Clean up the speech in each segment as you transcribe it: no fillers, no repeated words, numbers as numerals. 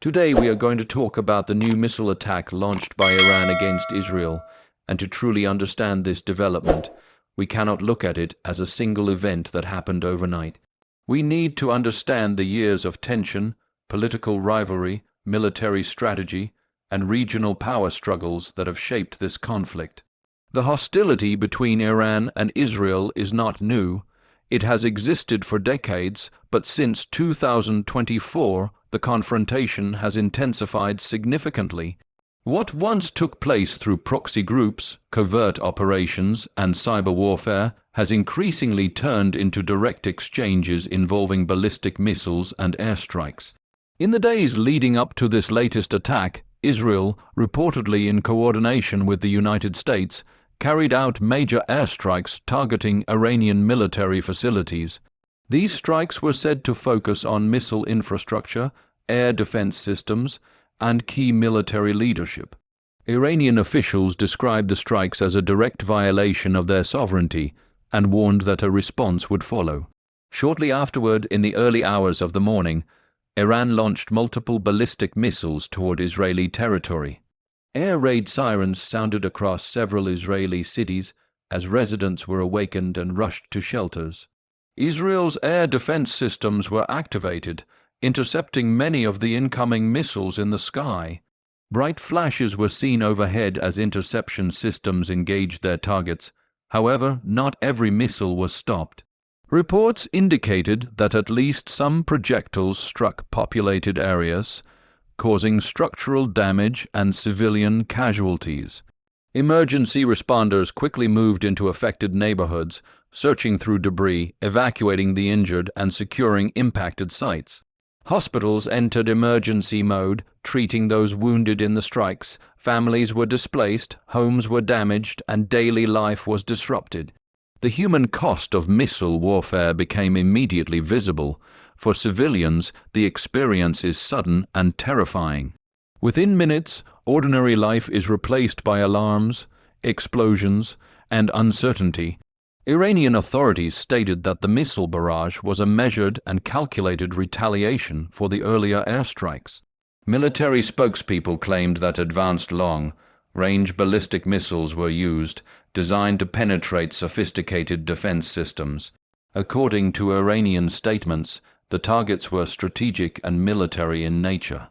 Today we are going to talk about the new missile attack launched by Iran against Israel, and to truly understand this development, we cannot look at it as a single event that happened overnight. We need to understand the years of tension, political rivalry, military strategy, and regional power struggles that have shaped this conflict. The hostility between Iran and Israel is not new. It has existed for decades, but since 2024, the confrontation has intensified significantly. What once took place through proxy groups, covert operations, and cyber warfare has increasingly turned into direct exchanges involving ballistic missiles and airstrikes. In the days leading up to this latest attack, Israel, reportedly in coordination with the United States, carried out major airstrikes targeting Iranian military facilities. These strikes were said to focus on missile infrastructure, air defense systems, and key military leadership. Iranian officials described the strikes as a direct violation of their sovereignty and warned that a response would follow. Shortly afterward, in the early hours of the morning, Iran launched multiple ballistic missiles toward Israeli territory. Air raid sirens sounded across several Israeli cities as residents were awakened and rushed to shelters. Israel's air defense systems were activated, intercepting many of the incoming missiles in the sky. Bright flashes were seen overhead as interception systems engaged their targets. However, not every missile was stopped. Reports indicated that at least some projectiles struck populated areas, causing structural damage and civilian casualties. Emergency responders quickly moved into affected neighborhoods, searching through debris, evacuating the injured, and securing impacted sites. Hospitals entered emergency mode, treating those wounded in the strikes. Families were displaced, homes were damaged, and daily life was disrupted. The human cost of missile warfare became immediately visible. For civilians, the experience is sudden and terrifying. Within minutes, ordinary life is replaced by alarms, explosions, and uncertainty. Iranian authorities stated that the missile barrage was a measured and calculated retaliation for the earlier airstrikes. Military spokespeople claimed that advanced long-range ballistic missiles were used, designed to penetrate sophisticated defense systems. According to Iranian statements, the targets were strategic and military in nature.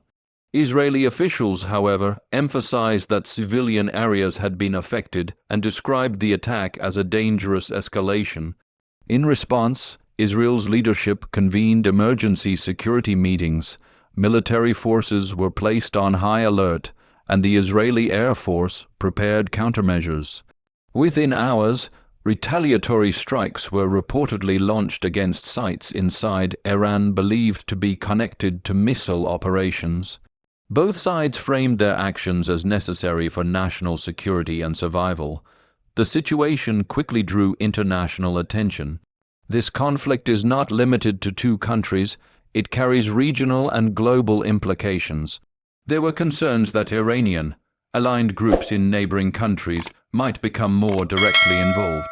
Israeli officials, however, emphasized that civilian areas had been affected and described the attack as a dangerous escalation. In response, Israel's leadership convened emergency security meetings. Military forces were placed on high alert, and the Israeli Air Force prepared countermeasures. Within hours, retaliatory strikes were reportedly launched against sites inside Iran believed to be connected to missile operations. Both sides framed their actions as necessary for national security and survival. The situation quickly drew international attention. This conflict is not limited to two countries. It carries regional and global implications. There were concerns that Iranian-aligned groups in neighboring countries might become more directly involved.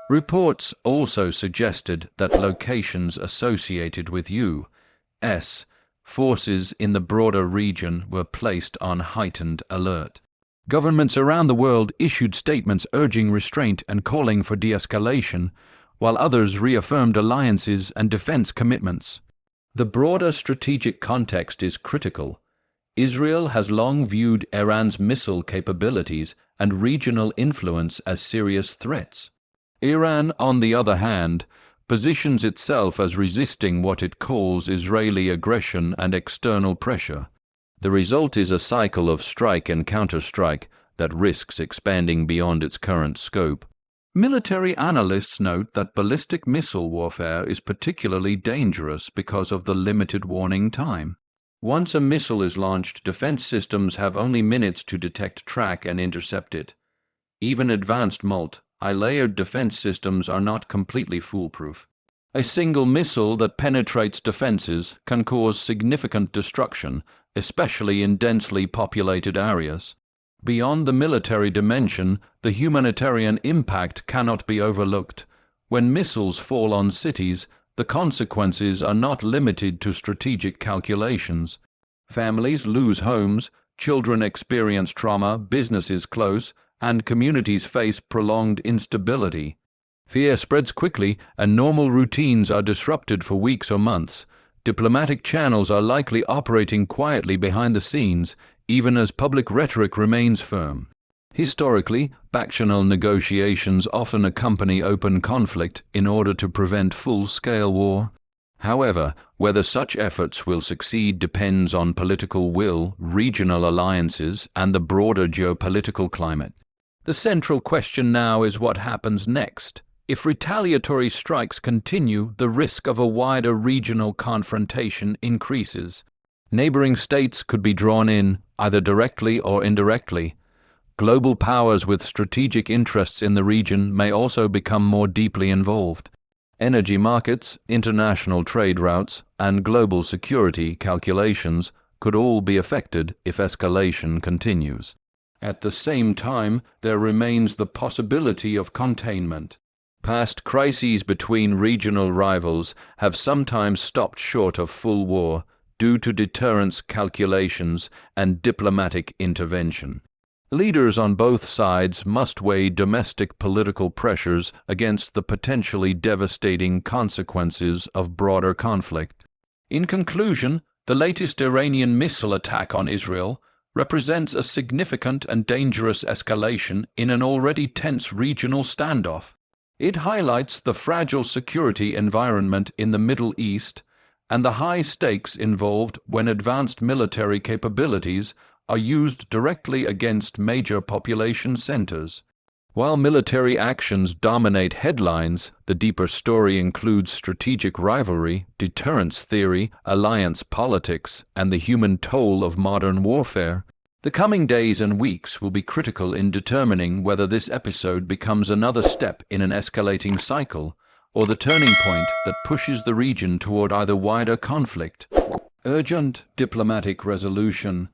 Reports also suggested that locations associated with U.S. forces in the broader region were placed on heightened alert. Governments around the world issued statements urging restraint and calling for de-escalation, while others reaffirmed alliances and defense commitments. The broader strategic context is critical. Israel has long viewed Iran's missile capabilities and regional influence as serious threats. Iran, on the other hand, positions itself as resisting what it calls Israeli aggression and external pressure. The result is a cycle of strike and counterstrike that risks expanding beyond its current scope. Military analysts note that ballistic missile warfare is particularly dangerous because of the limited warning time. Once a missile is launched, defense systems have only minutes to detect, track, and intercept it. Even advanced multi-layered defense systems are not completely foolproof. A single missile that penetrates defenses can cause significant destruction, especially in densely populated areas. Beyond the military dimension, the humanitarian impact cannot be overlooked. When missiles fall on cities, the consequences are not limited to strategic calculations. Families lose homes, children experience trauma, businesses close, and communities face prolonged instability. Fear spreads quickly, and normal routines are disrupted for weeks or months. Diplomatic channels are likely operating quietly behind the scenes, even as public rhetoric remains firm. Historically, factional negotiations often accompany open conflict in order to prevent full-scale war. However, whether such efforts will succeed depends on political will, regional alliances, and the broader geopolitical climate. The central question now is what happens next. If retaliatory strikes continue, the risk of a wider regional confrontation increases. Neighboring states could be drawn in, either directly or indirectly. Global powers with strategic interests in the region may also become more deeply involved. Energy markets, international trade routes, and global security calculations could all be affected if escalation continues. At the same time, there remains the possibility of containment. Past crises between regional rivals have sometimes stopped short of full war due to deterrence calculations and diplomatic intervention. Leaders on both sides must weigh domestic political pressures against the potentially devastating consequences of broader conflict. In conclusion, the latest Iranian missile attack on Israel represents a significant and dangerous escalation in an already tense regional standoff. It highlights the fragile security environment in the Middle East and the high stakes involved when advanced military capabilities are used directly against major population centers. While military actions dominate headlines, the deeper story includes strategic rivalry, deterrence theory, alliance politics, and the human toll of modern warfare. The coming days and weeks will be critical in determining whether this episode becomes another step in an escalating cycle or the turning point that pushes the region toward either wider conflict. Urgent diplomatic resolution.